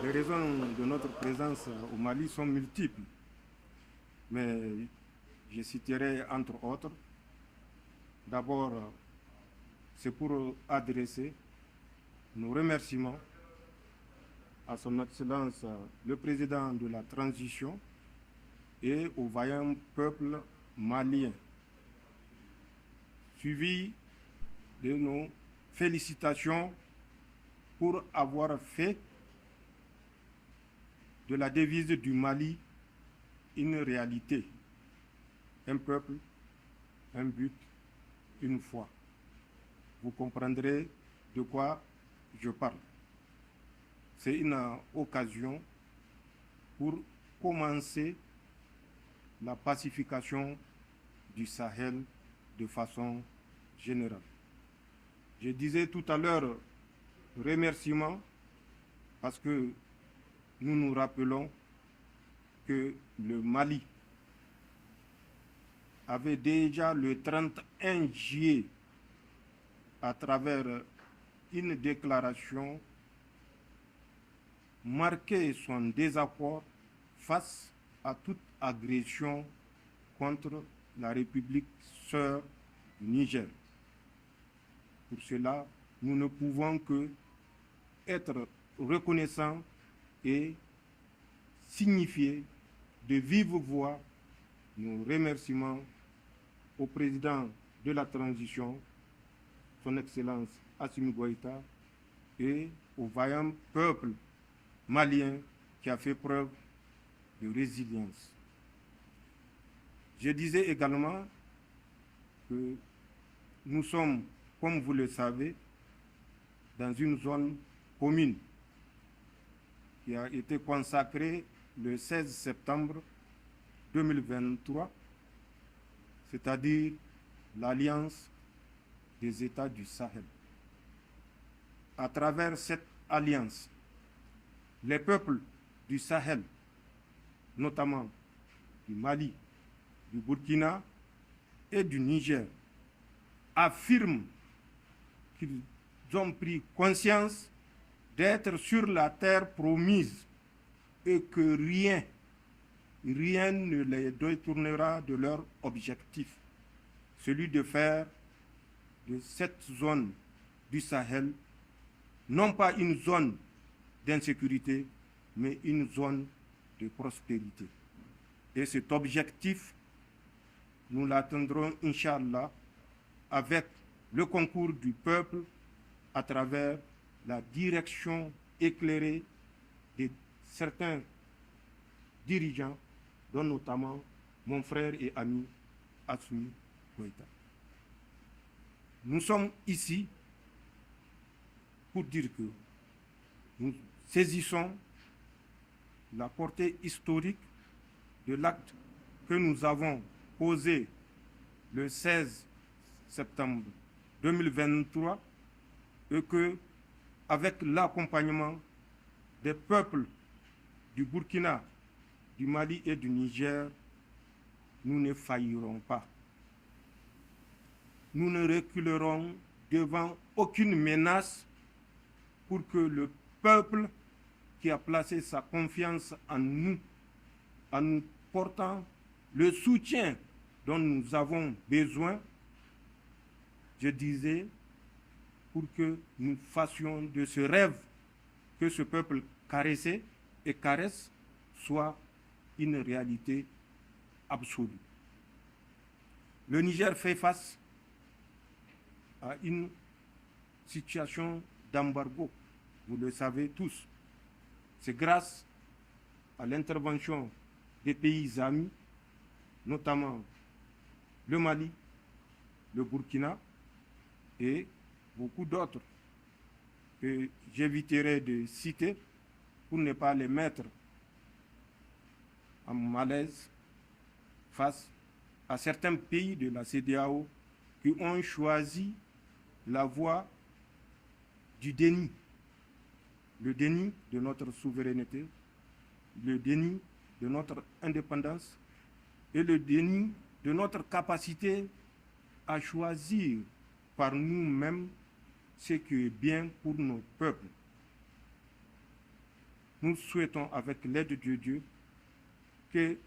Les raisons de notre présence au Mali sont multiples, mais je citerai entre autres. D'abord, c'est pour adresser nos remerciements à son Excellence le Président de la Transition et au vaillant peuple malien, suivi de nos félicitations pour avoir fait de la devise du Mali une réalité. Un peuple, un but, une foi. Vous comprendrez de quoi je parle. C'est une occasion pour commencer la pacification du Sahel de façon générale. Je disais tout à l'heure remerciements parce que nous nous rappelons que le Mali avait déjà le 31 juillet, à travers une déclaration, marqué son désaccord face à toute agression contre la République sœur du Niger. Pour cela, nous ne pouvons que être reconnaissants et signifier de vive voix nos remerciements au président de la transition, son Excellence Assimi Goïta, et au vaillant peuple malien qui a fait preuve de résilience. Je disais également que nous sommes, comme vous le savez, dans une zone commune qui a été consacrée le 16 septembre 2023, c'est-à-dire l'Alliance des États du Sahel. À travers cette alliance, les peuples du Sahel, notamment du Mali, du Burkina et du Niger, affirment qu'ils ont pris conscience d'être sur la terre promise et que rien ne les détournera de leur objectif, celui de faire de cette zone du Sahel non pas une zone d'insécurité, mais une zone de prospérité. Et cet objectif, nous l'atteindrons, Inch'Allah, avec le concours du peuple à travers la direction éclairée de certains dirigeants, dont notamment mon frère et ami Assimi Goïta. Nous sommes ici pour dire que nous saisissons la portée historique de l'acte que nous avons posé le 16 septembre 2023 et que, avec l'accompagnement des peuples du Burkina, du Mali et du Niger, nous ne faillirons pas. Nous ne reculerons devant aucune menace pour que le peuple qui a placé sa confiance en nous portant le soutien dont nous avons besoin, je disais, pour que nous fassions de ce rêve que ce peuple caressait et caresse soit une réalité absolue. Le Niger fait face à une situation d'embargo, vous le savez tous. C'est grâce à l'intervention des pays amis, notamment le Mali, le Burkina et beaucoup d'autres que j'éviterai de citer pour ne pas les mettre en malaise face à certains pays de la CEDEAO qui ont choisi la voie du déni. Le déni de notre souveraineté, le déni de notre indépendance et le déni de notre capacité à choisir par nous-mêmes ce qui est bien pour nos peuples. nous souhaitons, avec l'aide de Dieu, que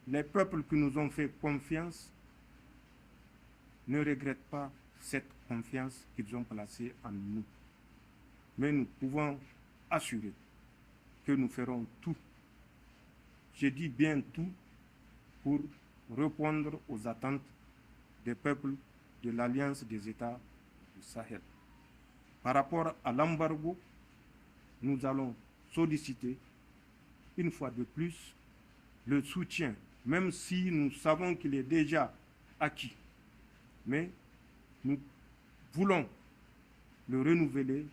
les peuples qui nous ont fait confiance ne regrettent pas cette confiance qu'ils ont placée en nous. Mais nous pouvons assurer que nous ferons tout, je dis bien tout, pour répondre aux attentes des peuples de l'Alliance des États du Sahel. Par rapport à l'embargo, nous allons solliciter une fois de plus le soutien, même si nous savons qu'il est déjà acquis. Mais nous voulons le renouveler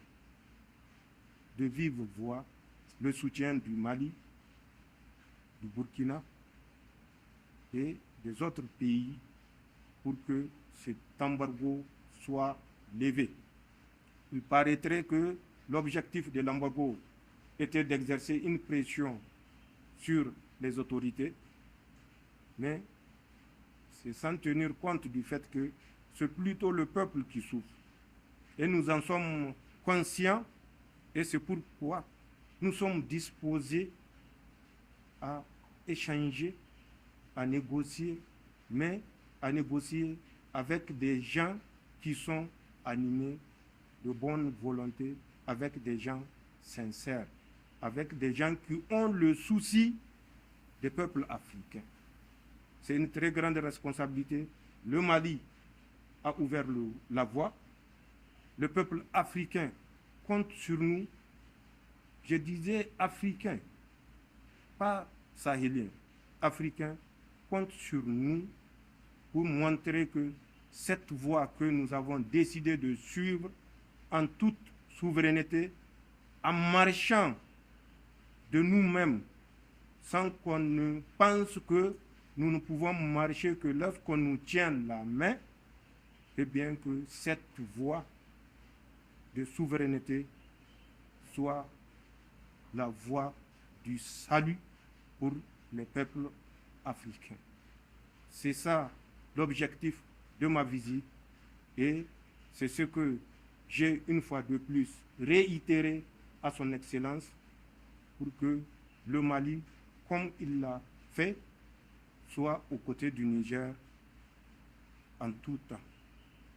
de vive voix, le soutien du Mali, du Burkina et des autres pays pour que cet embargo soit levé. Il paraîtrait que l'objectif de l'embargo était d'exercer une pression sur les autorités, mais c'est sans tenir compte du fait que c'est plutôt le peuple qui souffre. Et nous en sommes conscients, et c'est pourquoi nous sommes disposés à échanger, à négocier, mais à négocier avec des gens qui sont animés de bonne volonté, avec des gens sincères, avec des gens qui ont le souci des peuples africains. C'est une très grande responsabilité. Le Mali a ouvert la voie. Le peuple africain compte sur nous. Je disais africain, pas sahélien. Africain compte sur nous pour montrer que cette voie que nous avons décidé de suivre en toute souveraineté, en marchant de nous-mêmes, sans qu'on ne pense que nous ne pouvons marcher que lorsqu'on nous tient la main, et bien que cette voie de souveraineté soit la voie du salut pour les peuples africains. C'est ça l'objectif de ma visite et c'est ce que j'ai une fois de plus réitéré à son Excellence pour que le Mali, comme il l'a fait, soit aux côtés du Niger en tout temps,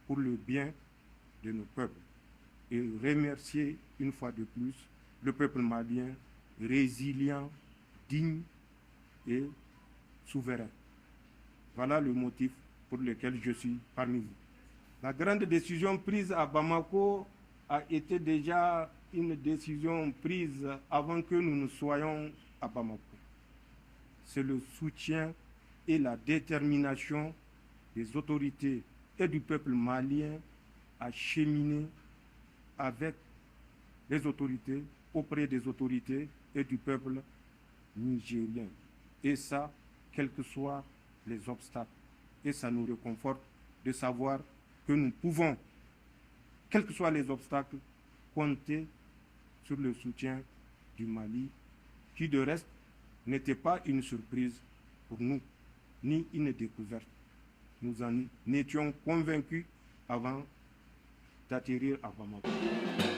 pour le bien de nos peuples. Et remercier une fois de plus le peuple malien résilient, digne et souverain. Voilà le motif pour lequel je suis parmi vous. La grande décision prise à Bamako a été déjà une décision prise avant que nous ne soyons à Bamako. C'est le soutien et la détermination des autorités et du peuple malien à cheminer avec les autorités, auprès des autorités et du peuple nigérien. Et ça, quels que soient les obstacles. Et ça nous réconforte de savoir que nous pouvons, quels que soient les obstacles, compter sur le soutien du Mali, qui de reste n'était pas une surprise pour nous, ni une découverte. Nous en étions convaincus avant d'atterrir à Bamako.